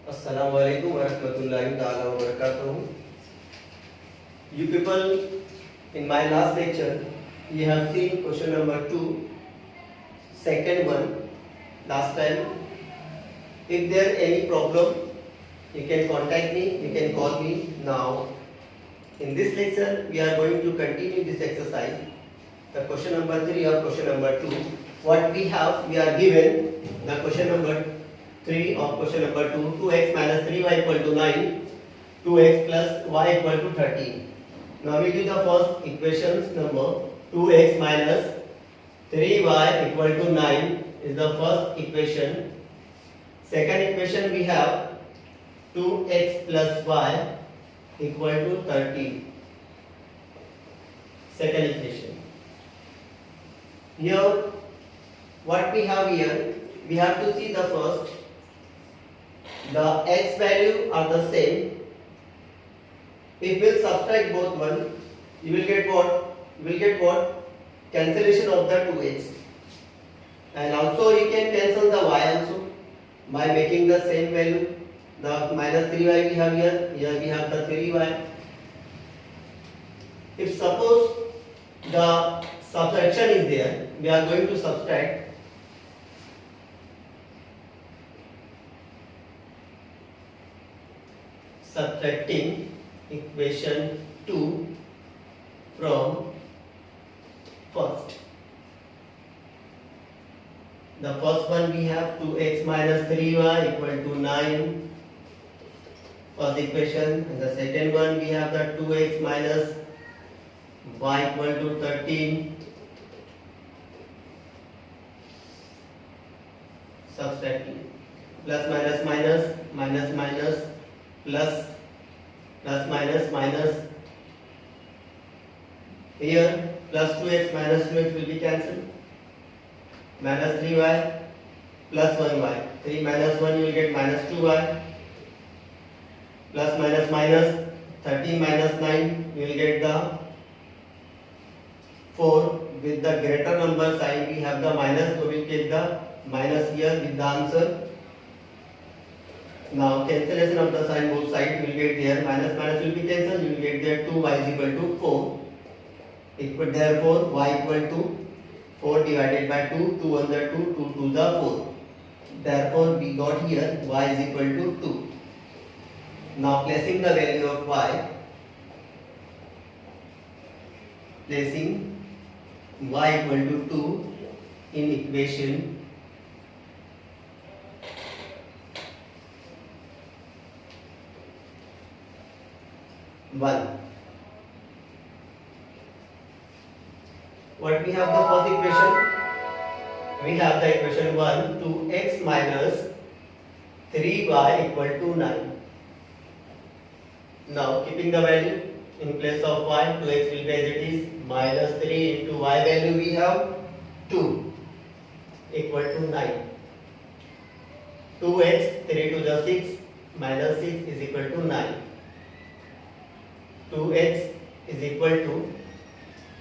Assalamualaikum warahmatullahi taala wabarakatuh. You people, in my last lecture, you have seen question number 2, second one, last time. If there any problem, you can contact me, you can call me now. In this lecture, we are going to continue this exercise. The question number 3 or question number 2. What we have, we are given the question number 3 of question number 2, 2x minus 3y equal to 9, 2x plus y equal to 13. Now we do the first equations number 2x minus 3y equal to 9 is the first equation. Second equation we have 2x plus y equal to 13. Second equation. Here, what we have here, we have to see the first. The x value are the same. If we'll subtract both one, you will get what? You will get what? Cancellation of the 2x. And also you can cancel the y also by making the same value. The minus 3y we have here, here we have the 3y. If suppose the subtraction is there, we are going to subtract. Subtracting equation 2 from first. The first one we have 2x minus 3y equal to 9. First equation. And the second one we have the 2x minus y equal to 13. Subtracting. Plus minus minus, minus minus, plus minus minus. Here plus 2x minus 2x will be cancelled. Minus 3y plus 1y. 3 minus 1 you will get minus 2y. Plus minus minus 13 minus 9 you will get the 4. With the greater number sign we have the minus, so we will take the minus here with the answer. Now cancellation of the sign both sides will get there. Minus minus will be cancelled. You will get there 2y is equal to 4. Equal therefore y equal to 4 divided by 2. 2 under 2. 2 to the 4. Therefore we got here y is equal to 2. Now placing the value of y. Placing y equal to 2 in equation 1. What we have the first equation? We have the equation 1, 2x minus 3y equal to 9. Now keeping the value in place of y, 2x will be as it is, minus 3 into y value we have 2 equal to 9. 2x, 3 to the 6, minus 6 is equal to 9. 2x is equal to,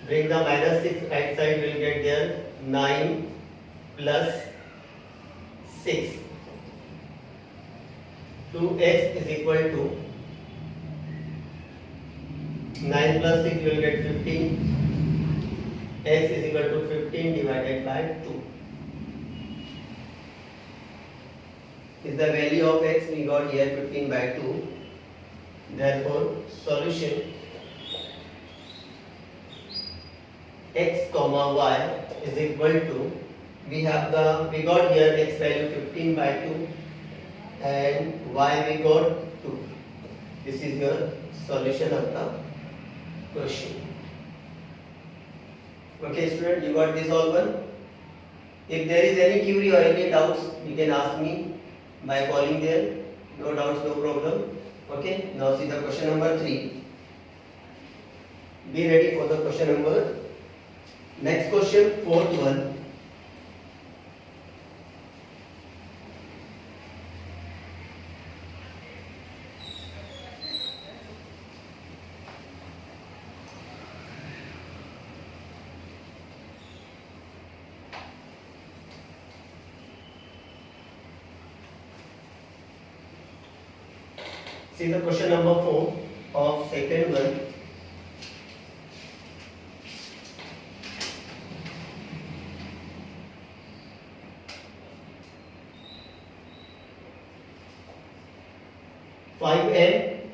bring the minus 6 right side, will get there 9 plus 6. 2x is equal to 9 plus 6 will get 15. X is equal to 15 divided by 2. Is the value of x we got here 15 by 2. Therefore, solution x comma y is equal to, we got here x value 15 by 2 and y we got 2. This is your solution of the question. Okay student, you got this all one. If there is any query or any doubts, you can ask me by calling there. No doubts, no problem. Okay, now see the question number 3. Be ready for the question number. Next question, fourth one. See the question number 4 of second one. Five n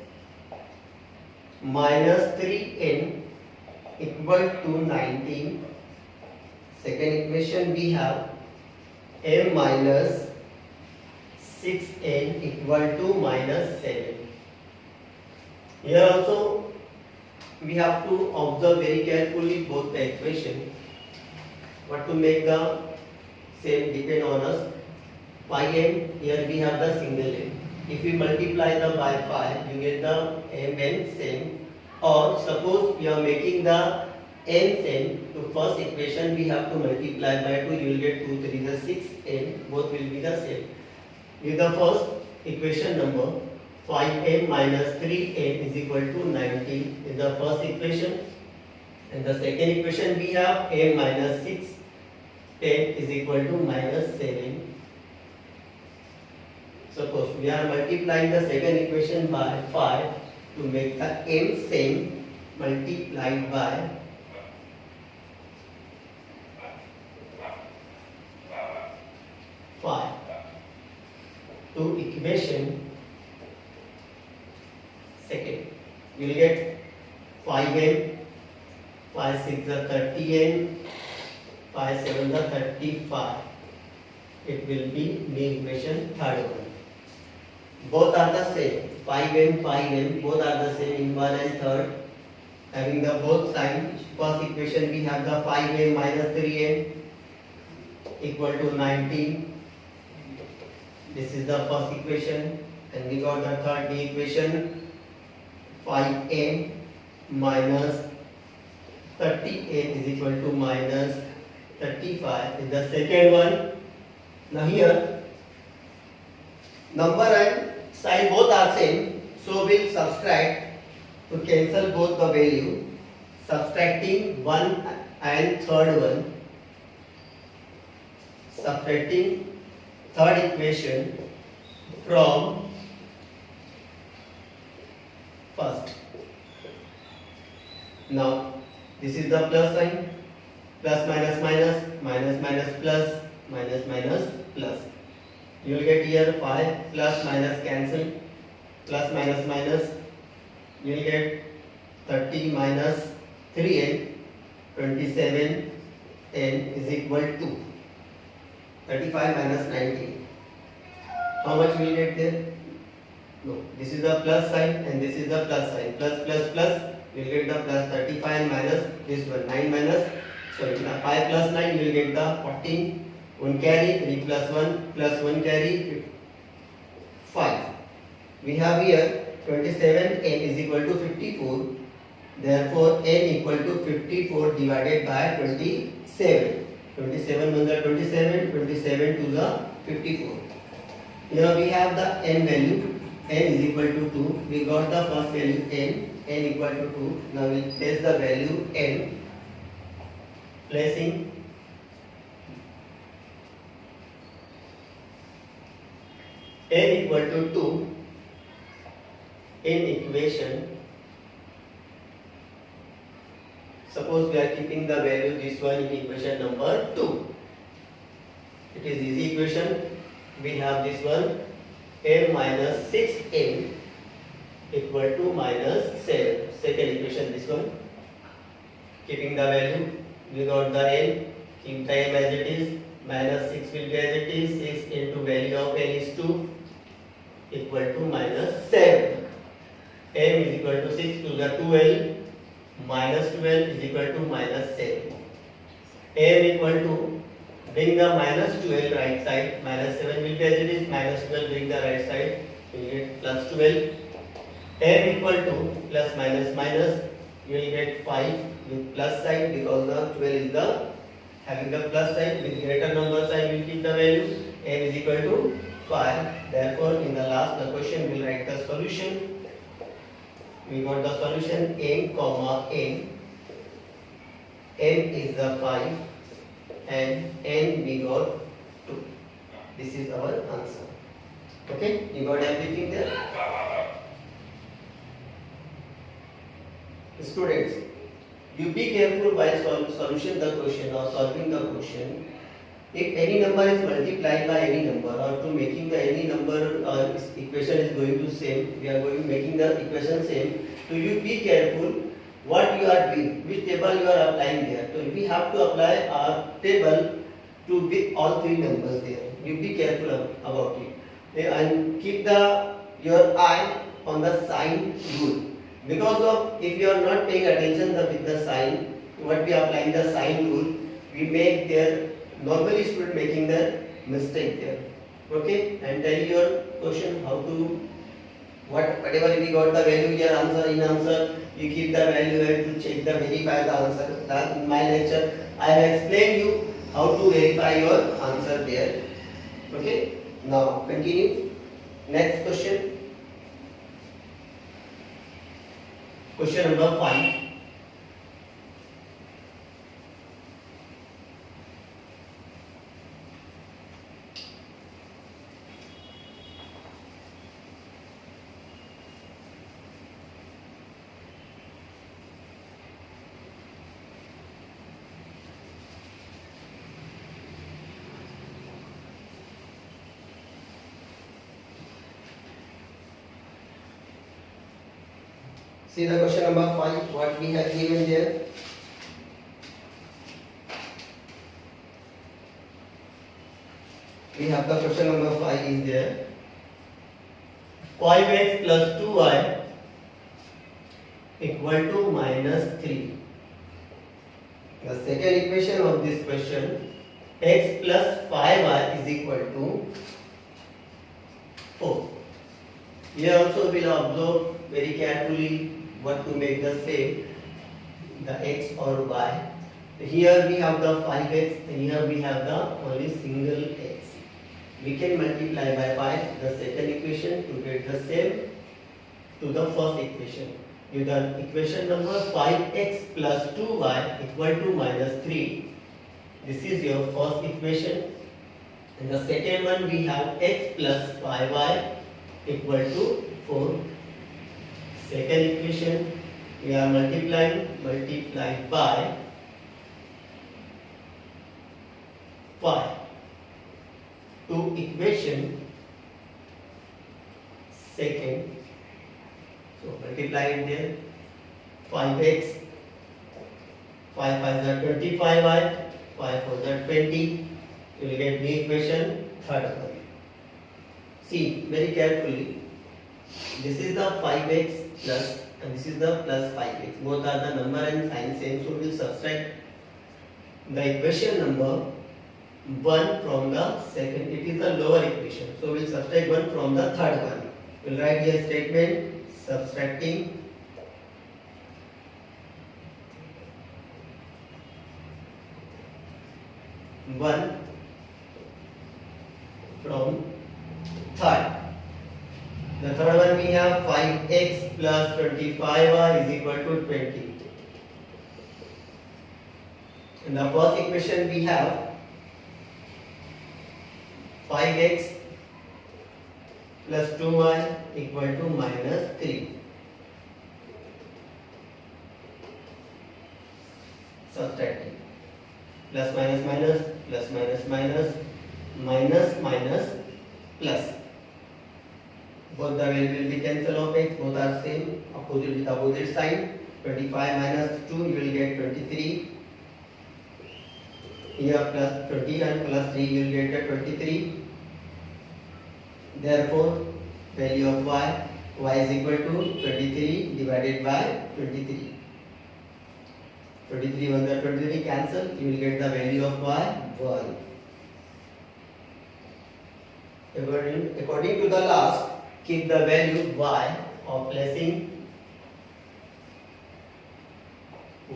minus 3n equal to 19. Second equation we have m minus 6n equal to minus 7. Here also we have to observe very carefully both the equation. What to make the same depend on us. 5m, here we have the single m. If we multiply the by 5, you get the mn same. Or suppose we are making the n same, to first equation we have to multiply by 2, you will get 2 3 the 6n, both will be the same. With the first equation number 5m minus 3n is equal to 19 is the first equation, and the second equation we have m minus 6n is equal to minus 7. Suppose we are multiplying the second equation by 5 to make the m same, multiplied by 5 to equation second. You will get 5m, 5 6 are 30n, 5 7 are 35. It will be the equation third one. Both are the same. 5m, 5m, both are the same in one and third. Having the both signs, first equation we have the 5m minus 3n equal to 19. This is the first equation, and we got the third equation 5m minus 38 is equal to minus 35 is the second one. Now here number and sign both are same, so we'll subtract to cancel both the value, subtracting one and third one, subtracting third equation from first. Now this is the plus sign, plus minus minus, minus minus plus, minus minus plus. You will get here 5 plus minus cancel, plus minus minus, you will get 30 minus 3n, 27 n is equal to 35 minus 19. How much will you get there? No, this is the plus sign and this is the plus sign. Plus plus plus, you will get the plus 35 minus this one, 9 minus, sorry, 5 plus 9, you will get the 14. 1 carry, 3 plus 1 plus 1 carry, 5. We have here 27 n is equal to 54. Therefore, n equal to 54 divided by 27. 27 1 the 27, 27 to the 54. Here we have the n value, n is equal to 2. We got the first value n equal to 2. Now we place the value n, placing n equal to 2 in equation. Suppose we are keeping the value this one in equation number 2. It is easy equation. We have this one m minus 6n equal to minus 7. Second equation this one. Keeping the value, we got the n, keep the m as it is, minus 6 will be as it is, 6 into value of n is 2 equal to minus 7. m is equal to 6 to the 12, minus 12 is equal to minus 7. m equal to, bring the minus 12 right side, minus 7 will be as it is, minus 12 bring the right side, you will get plus 12. m equal to plus minus minus, you will get 5 with plus sign because the 12 is the having the plus sign, with greater number sign we will keep the value, m is equal to 5. Therefore, in the last the question we will write the solution. We got the solution m comma n. m is the 5 and n we got 2. This is our answer. Okay, you got everything there? Students, you be careful while solution the question or solving the question. If any number is multiplied by any number, or to making the any number equation is going to same, we are going making the equation same. So you be careful what you are doing, which table you are applying there. So we have to apply our table to with all three numbers there. You be careful about it. And keep your eye on the sign rule, because of if you are not paying attention with the sign, what we are applying the sign rule, we make there normally student making the mistake there. Okay, and tell your question how to whatever we got the value here answer in answer, you keep the value and to check the verify the answer. That in my lecture I have explained you how to verify your answer there. Okay, now continue. Next question. Question number 5. See the question number 5, what we have given there. We have the question number 5 is there. 5x plus 2y equal to minus 3. The second equation of this question, x plus 5y is equal to 4. Here also we will observe very carefully what to make the same, the x or y. Here we have the 5x and here we have the only single x. We can multiply by 5 the second equation to get the same to the first equation. You done equation number 5x plus 2y equal to minus 3. This is your first equation. And the second one we have x plus 5y equal to 4. Second equation we are multiplied by 5. To equation second, so multiply it there. 5x, 5 5s are 25y, 5 4s are 20. You will get the equation third one. See very carefully. This is the 5x plus and this is the plus 5x. Both are the number and sign same, so we will subtract the equation number 1 from the second. It is the lower equation, so we will subtract 1 from the third one. We will write here statement subtracting one from third. The third one we have 5x plus 25y is equal to 20. In the first equation we have 5x plus 2y equal to minus 3. Subtracting. Plus minus minus, plus minus minus, minus minus plus. Both the value will be cancelled of x, both are same, opposite with opposite sign. 25 minus 2 you will get 23. Here plus 20 and plus 3 you will get 23. Therefore, value of y is equal to 23 divided by 23. 23 1 23 cancel, you will get the value of y 1. According to the last, keep the value y of placing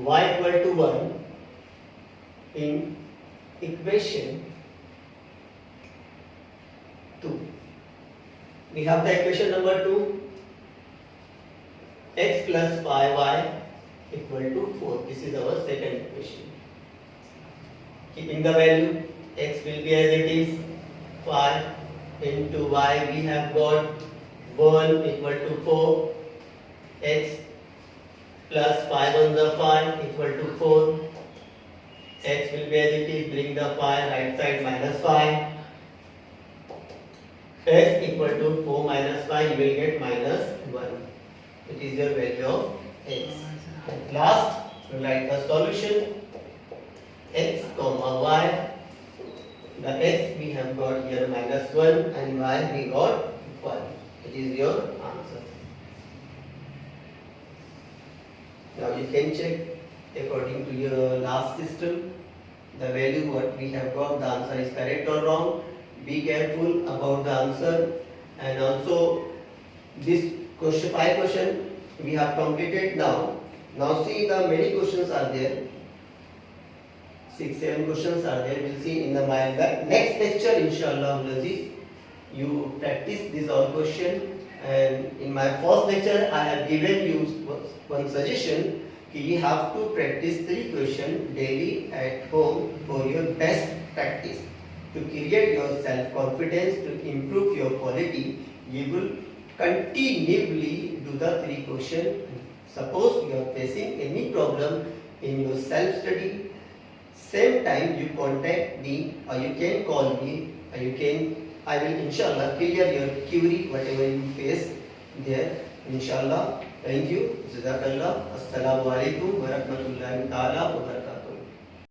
y equal to 1 in equation 2. We have the equation number 2, x plus 5y equal to 4. This is our second equation. Keeping the value, x will be as it is, 5 into y we have got 1 equal to 4, x plus 5 on the 5 equal to 4. X will be as it is, bring the 5 right side minus 5. X equal to 4 minus 5, you will get minus 1. It is your value of X. And last, we write the solution. X comma Y. The X we have got here minus 1 and Y we got 1. It is your answer. Now you can check according to your last system the value what we have got, the answer is correct or wrong. Be careful about the answer. And also this question, 5 question we have completed now. Now see the many questions are there. 6-7 questions are there. We'll see in the my next lecture inshallah. You practice this all question. And in my first lecture I have given you one suggestion. You have to practice 3 questions daily at home for your best practice. To create your self-confidence, to improve your quality, you will continually do the 3 questions. Suppose you are facing any problem in your self-study, same time you contact me or you can call me or I will inshallah clear your query whatever you face there inshallah. Thank you. Jazakallah. Assalamu alaikum wa rahmatullahi ta'ala wa barakatuh.